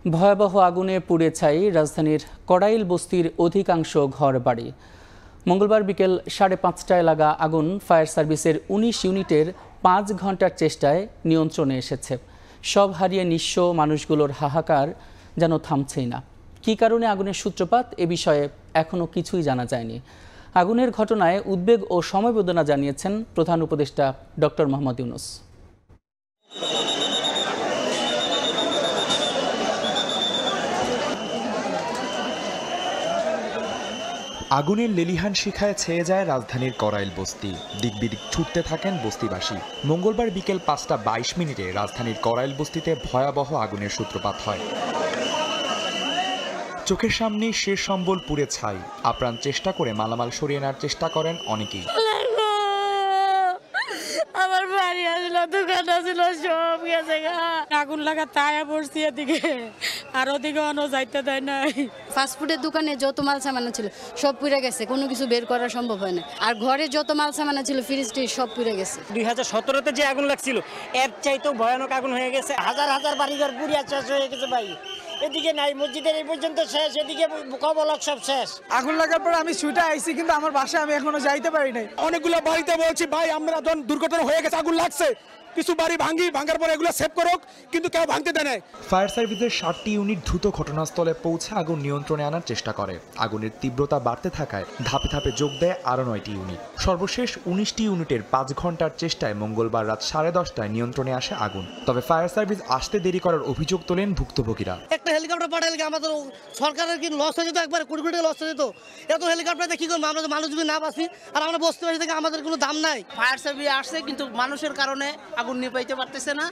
ভয়াবহ আগুনে পুড়ে ছাই রাজধানীর কড়াইল বস্তির অধিকাংশ ঘরবাড়ি। মঙ্গলবার বিকেল 5:30টায় লাগা আগুন ফায়ার সার্ভিসের 19 ইউনিটের 5 ঘন্টার চেষ্টায় নিয়ন্ত্রণে এসেছে। সব হারিয়ে নিঃস্ব মানুষগুলোর হাহাকার যেন থামছেই না। কী কারণে আগুনের সূত্রপাত এ বিষয়ে এখনও কিছুই জানা যায়নি। আগুনের ঘটনায় উদ্বেগ ও সমবেদনা জানিয়েছেন প্রধান উপদেষ্টা ডক্টর মোহাম্মদ ইউনূস। আগুনের লেলিহান শিখায় ছেয়ে যায় রাজধানীর কড়াইল বস্তি। দিকবিদিক ছুটতে থাকেন বস্তিবাসী। মঙ্গলবার বিকেল 5:22 রাজধানীর কড়াইল বস্তিতে ভয়াবহ আগুনের সূত্রপাত হয়। চোখের সামনেই শেষ সম্বল পুড়ে ছাই। আপ্রাণ চেষ্টা করে মালামাল সরিয়ে নেওয়ার চেষ্টা করেন অনেকেই। আমার বাড়ি আসলো, দোকান আসলো, সব গেছে। আগুন লাগা তায়া পড়ছি এদিকে, আর ওদিকে অন্য যাইতে দেয় নাই। ফাস্টফুডের দোকানে যত মাল সামানা ছিল সব পুড়ে গেছে, কোনো কিছু বের করা সম্ভব হয় না। আর ঘরে যত মাল সামানা ছিল ফ্রিজ ট্রিজ সব পুড়ে গেছে। 2017-তে যে আগুন লাগছিল এর চাইতেও ভয়ানক আগুন হয়ে গেছে। হাজার হাজার বাড়িঘর পুড়িয়া শেষ হয়ে গেছে ভাই। এদিকে নাই, মসজিদের এই পর্যন্ত শেষ, এদিকে কবলক সব শেষ। আগুন লাগার পর আমি ছুটে আইছি, কিন্তু আমার বাসায় আমি এখনো যাইতে পারি নাই। অনেকগুলো বাড়িতে বলছি ভাই আমরা যখন দুর্ঘটনা হয়ে গেছে, আগুন লাগছে, কিছু বাড়ি ভাঙার পর এগুলো সেভ করুক, কিন্তু কেউ ভাঙতে দেয় না। ফায়ার সার্ভিসের 7টি ইউনিট দ্রুত ঘটনাস্থলে পৌঁছে আগুন নিয়ন্ত্রণে আনার চেষ্টা করে। আগুনের তীব্রতা বাড়তে থাকায় ধাপে ধাপে যোগ দেয় আরও 9টি ইউনিট। সর্বশেষ 19টি ইউনিটের 5 ঘন্টার চেষ্টায় মঙ্গলবার রাত 10:30টায় নিয়ন্ত্রণে আসে আগুন। তবে ফায়ার সার্ভিস আসতে দেরি করার অভিযোগ তোলেন ভুক্তভোগীরা। একটা হেলিকপ্টার পাঠালে আমাদের সরকারের কি লস হয়ে যেত, একবার কোটি কোটি লস হয়ে যেত। এত হেলিকপ্টার দেখি করবো আমরা, মানুষ যদি না বাঁচি, আর আমরা বসতে পারি থেকে আমাদের কোনো দাম নাই। ফায়ার সার্ভিস আসছে, কিন্তু মানুষের কারণে আগুন নিভাইতে পারতেছে না,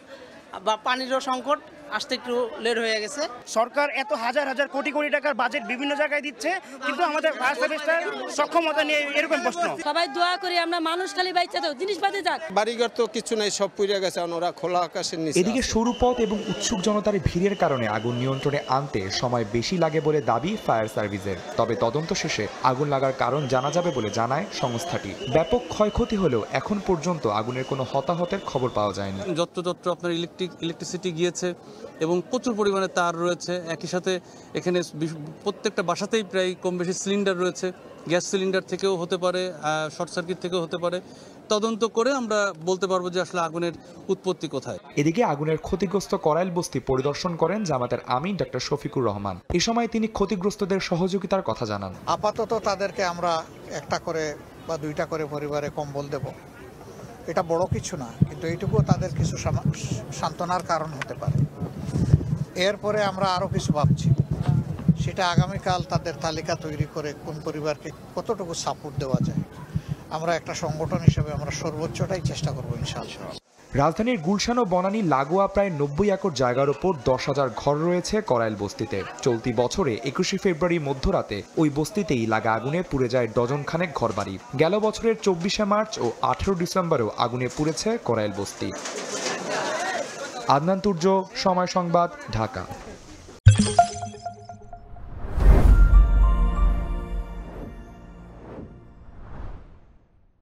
বা পানিরও সংকট আসতে একটু লেট হয়ে গেছে। সরকার এত হাজার হাজার কোটি কোটি টাকার বাজেট বিভিন্ন জায়গায় দিচ্ছে, কিন্তু আমাদের ফায়ার সার্ভিসটা সক্ষমতা নিয়ে এরকম প্রশ্ন। সবাই দোয়া করি আমরা, মানুষ খালি বাইচা তো জিনিসপাতি যাক। বাড়িঘর তো কিছু নাই, সব পুড়ে গেছে, ওরা খোলা আকাশের নিচে। এদিকে সরু পথ এবং উৎসুক জনতার ভিড়ের কারণে আগুন নিয়ন্ত্রণে আনতে সময় বেশি লাগে বলে দাবি ফায়ার সার্ভিসের। তবে তদন্ত শেষে আগুন লাগার কারণ জানা যাবে বলে জানায় সংস্থাটি। ব্যাপক ক্ষয়ক্ষতি হলেও এখন পর্যন্ত আগুনের কোনো হতাহতের খবর পাওয়া যায়নি। যত্র আপনার ইলেকট্রিসিটি গিয়েছে এবং প্রচুর পরিমাণে তার রয়েছে। একই সাথে এখানে প্রত্যেকটা বাসাতেই প্রায় কম বেশি সিলিন্ডার রয়েছে। গ্যাস সিলিন্ডার থেকেও হতে পারে, শর্ট সার্কিট থেকেও হতে পারে। তদন্ত করে আমরা বলতে পারবো যে আসলে আগুনের উৎপত্তি কোথায়। এদিকে আগুনের ক্ষতিগ্রস্ত কড়াইল বস্তি পরিদর্শন করেন জামাতের আমির ডক্টর শফিকুর রহমান। এ সময় তিনি ক্ষতিগ্রস্তদের সহযোগিতার কথা জানান। আপাতত তাদেরকে আমরা একটা করে বা 2টা করে পরিবারে কম্বল দেব। এটা বড় কিছু না, কিন্তু এইটুকু তাদের কিছু সান্ত্বনার কারণ হতে পারে। এরপরে আমরা আরও কিছু ভাবছি, সেটা আগামীকাল তাদের তালিকা তৈরি করে কোন পরিবারকে কতটুকু সাপোর্ট দেওয়া যায়। আমরা একটা সংগঠন হিসেবে আমরা সর্বোচ্চটাই চেষ্টা করবো ইনশাআল্লাহ। রাজধানীর গুলশান ও বনানী লাগোয়া প্রায় 90 একর জায়গার ওপর 10,000 ঘর রয়েছে কড়াইল বস্তিতে। চলতি বছরে 21 ফেব্রুয়ারি মধ্যরাতে ওই বস্তিতেই লাগা আগুনে পুড়ে যায় ডজনখানেক ঘরবাড়ি। গেল বছরের 24শে মার্চ ও 18 ডিসেম্বরেও আগুনে পুড়েছে কড়াইল বস্তি। আদনান তুর্য, সময় সংবাদ, ঢাকা।